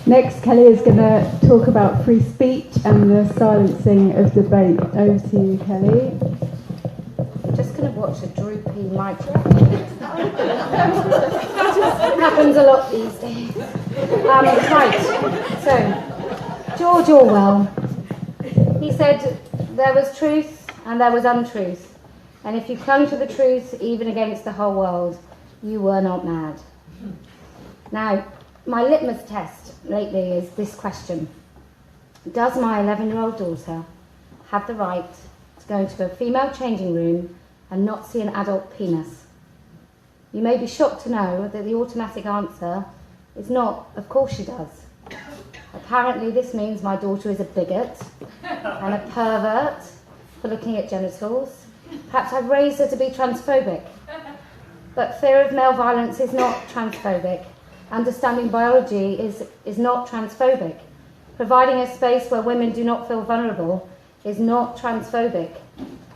Next, Kelly is going to talk about free speech and the silencing of debate. Over to you, Kelly. I'm just going to watch a droopy microphone. Happens a lot these days. Right, so, George Orwell, he said there was truth and there was untruth, and if you clung to the truth even against the whole world, you were not mad. Now, my litmus test lately is this question: does my 11-year-old daughter have the right to go into a female changing room and not see an adult penis? You may be shocked to know that the automatic answer is not, of course she does. Apparently this means my daughter is a bigot and a pervert for looking at genitals. Perhaps I've raised her to be transphobic. But fear of male violence is not transphobic. Understanding biology is not transphobic. Providing a space where women do not feel vulnerable is not transphobic.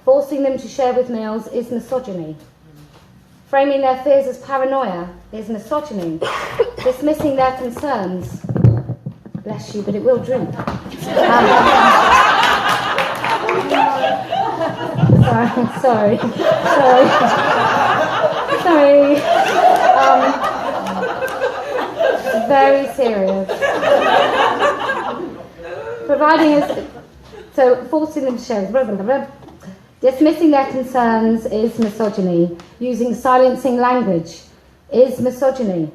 Forcing them to share with males is misogyny. Framing their fears as paranoia is misogyny. Dismissing their concerns, bless you, but it will droop. Sorry. Very serious. Forcing them to share. Dismissing their concerns is misogyny. Using silencing language is misogyny.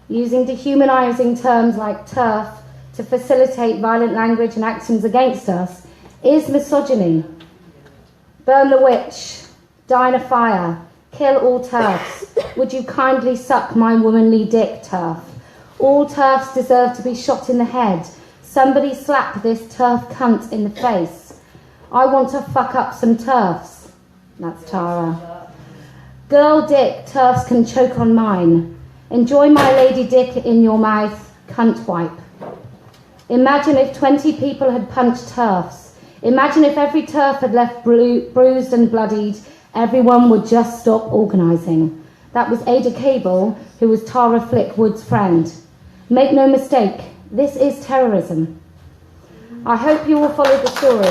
Using dehumanising terms like TERF to facilitate violent language and actions against us is misogyny. Burn the witch, die in a fire, kill all TERFs. Would you kindly suck my womanly dick, TERF? All TERFs deserve to be shot in the head. Somebody slap this TERF cunt in the face. I want to fuck up some TERFs. That's Tara. Girl dick, TERFs can choke on mine. Enjoy my lady dick in your mouth, cunt wipe. Imagine if 20 people had punched TERFs. Imagine if every TERF had left bruised and bloodied. Everyone would just stop organising. That was Ada Cable, who was Tara Flickwood's friend. Make no mistake, this is terrorism. I hope you all followed the story.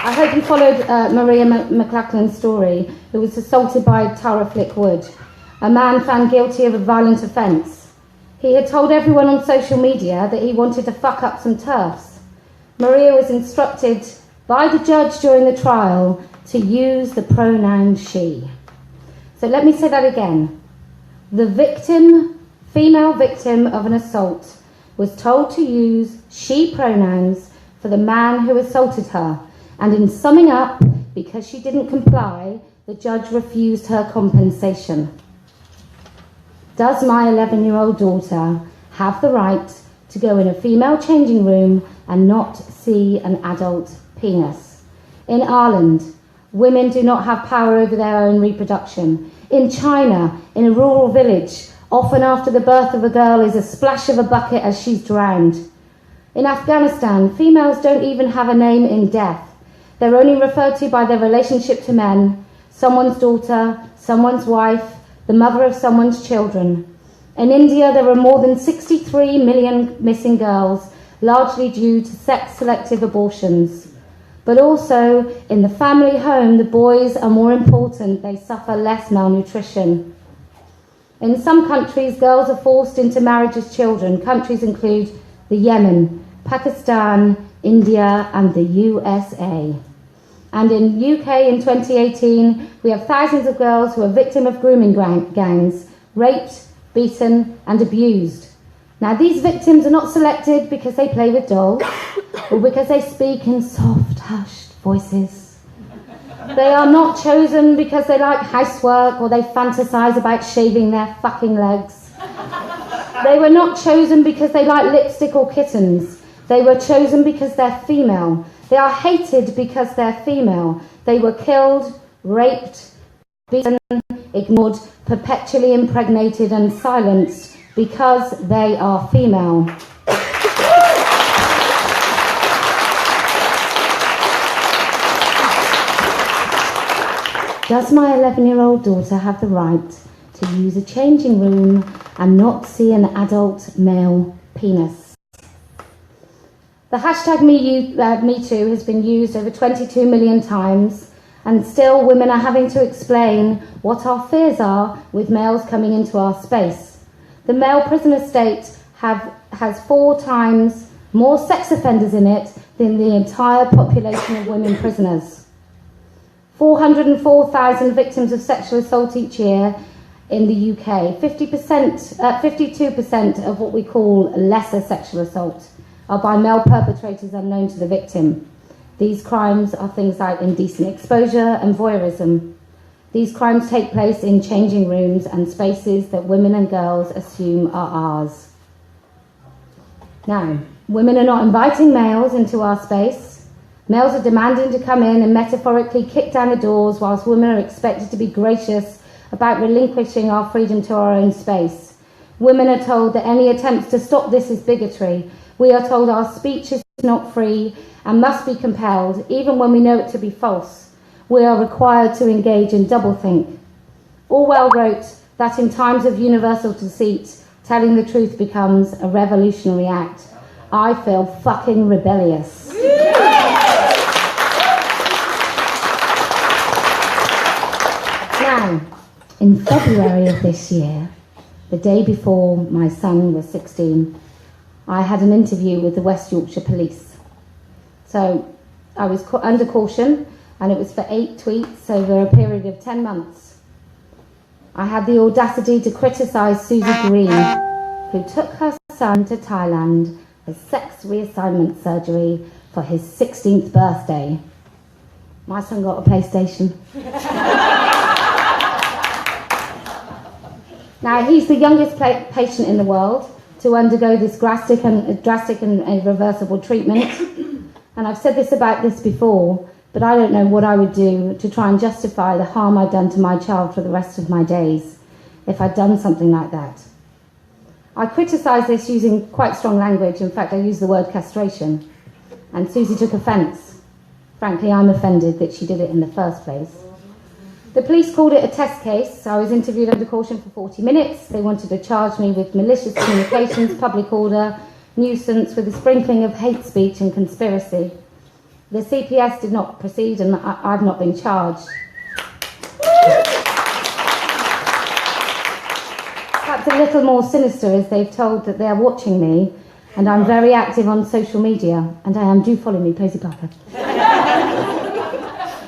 I hope you followed Maria McLachlan's story, who was assaulted by Tara Flickwood, a man found guilty of a violent offence. He had told everyone on social media that he wanted to fuck up some TERFs. Maria was instructed by the judge during the trial to use the pronoun she. So let me say that again. The victim, female victim of an assault, was told to use she pronouns for the man who assaulted her. And in summing up, because she didn't comply, the judge refused her compensation. Does my 11-year-old daughter have the right to go in a female changing room and not see an adult penis? In Ireland, women do not have power over their own reproduction. In China, in a rural village, often after the birth of a girl is a splash of a bucket as she's drowned. In Afghanistan, females don't even have a name in death. They're only referred to by their relationship to men, someone's daughter, someone's wife, the mother of someone's children. In India, there are more than 63 million missing girls, largely due to sex-selective abortions. But also, in the family home, the boys are more important. They suffer less malnutrition. In some countries, girls are forced into marriage as children. Countries include the Yemen, Pakistan, India, and the USA. And in UK in 2018, we have thousands of girls who are victims of grooming gangs, raped, beaten, and abused. Now, these victims are not selected because they play with dolls or because they speak in soft, hushed voices. They are not chosen because they like housework or they fantasize about shaving their fucking legs. They were not chosen because they like lipstick or kittens. They were chosen because they're female. They are hated because they're female. They were killed, raped, beaten, ignored, perpetually impregnated and silenced because they are female. Does my 11-year-old daughter have the right to to use a changing room and not see an adult male penis. The hashtag #MeToo has been used over 22 million times, and still women are having to explain what our fears are with males coming into our space. The male prison estate has 4 times more sex offenders in it than the entire population of women prisoners. 404,000 victims of sexual assault each year in the UK. 52% of what we call lesser sexual assault are by male perpetrators unknown to the victim. These crimes are things like indecent exposure and voyeurism. These crimes take place in changing rooms and spaces that women and girls assume are ours. Now, women are not inviting males into our space. Males are demanding to come in and metaphorically kick down the doors, whilst women are expected to be gracious about relinquishing our freedom to our own space. Women are told that any attempts to stop this is bigotry. We are told our speech is not free and must be compelled, even when we know it to be false. We are required to engage in doublethink. Orwell wrote that in times of universal deceit, telling the truth becomes a revolutionary act. I feel fucking rebellious. Now, in February of this year, the day before my son was 16, I had an interview with the West Yorkshire Police. So I was under caution, and it was for 8 tweets over a period of 10 months. I had the audacity to criticise Susie Green, who took her son to Thailand for sex reassignment surgery for his 16th birthday. My son got a PlayStation. Now, he's the youngest patient in the world to undergo this drastic and irreversible treatment. And I've said this about this before, but I don't know what I would do to try and justify the harm I've done to my child for the rest of my days if I'd done something like that. I criticised this using quite strong language. In fact, I used the word castration. And Susie took offence. Frankly, I'm offended that she did it in the first place. The police called it a test case. I was interviewed under caution for 40 minutes. They wanted to charge me with malicious communications, public order, nuisance, with a sprinkling of hate speech and conspiracy. The CPS did not proceed, and I've not been charged. Perhaps a little more sinister is they've told that they're watching me, and I'm very active on social media, and I am. Do follow me, Posie Parker.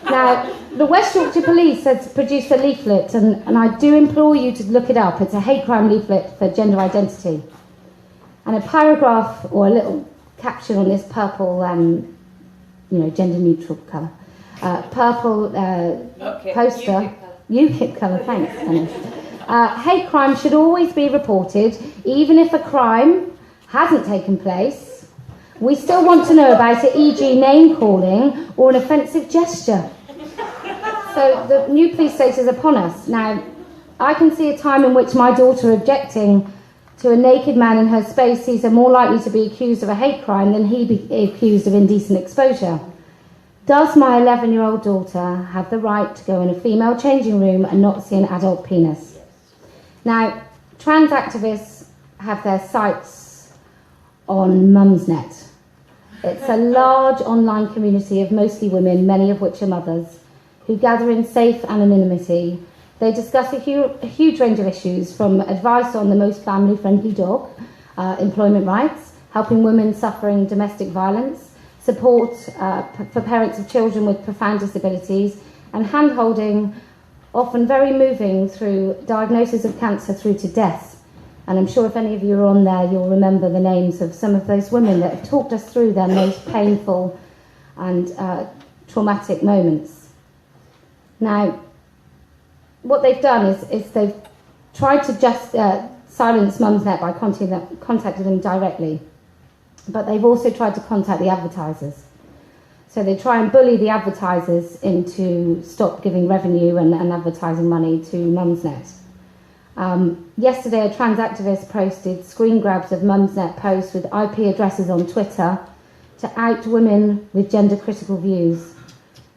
Now, the West Yorkshire Police has produced a leaflet, and I do implore you to look it up. It's a hate crime leaflet for gender identity. And a paragraph or a little caption on this purple, gender neutral colour, purple poster, UKIP colour, thanks, Dennis. Hate crime should always be reported, even if a crime hasn't taken place. We still want to know about it, e.g. name calling or an offensive gesture. So the new police state is upon us. Now, I can see a time in which my daughter objecting to a naked man in her space sees her more likely to be accused of a hate crime than he be accused of indecent exposure. Does my 11-year-old daughter have the right to go in a female changing room and not see an adult penis? Now, trans activists have their sights on Mumsnet. It's a large online community of mostly women, many of which are mothers, who gather in safe anonymity. They discuss a huge range of issues, from advice on the most family-friendly dog, employment rights, helping women suffering domestic violence, support for parents of children with profound disabilities, and hand-holding, often very moving, through diagnosis of cancer through to death. And I'm sure if any of you are on there, you'll remember the names of some of those women that have talked us through their most painful and traumatic moments. Now, what they've done is they've tried to just silence Mumsnet by contacting them directly, but they've also tried to contact the advertisers. So they try and bully the advertisers into stop giving revenue and advertising money to Mumsnet. Yesterday, a trans activist posted screen grabs of Mumsnet posts with IP addresses on Twitter to out women with gender-critical views.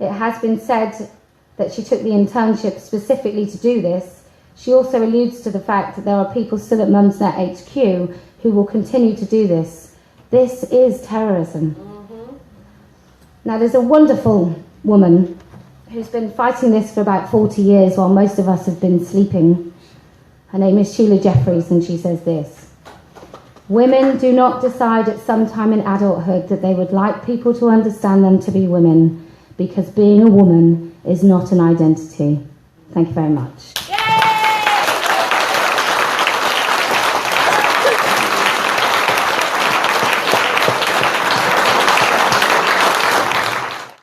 It has been said that she took the internship specifically to do this, She also alludes to the fact that there are people still at Mumsnet HQ who will continue to do this. This is terrorism. Now, there's a wonderful woman who's been fighting this for about 40 years while most of us have been sleeping. Her name is Sheila Jeffries, and she says this: "Women do not decide at some time in adulthood that they would like people to understand them to be women, because being a woman is not an identity." Thank you very much.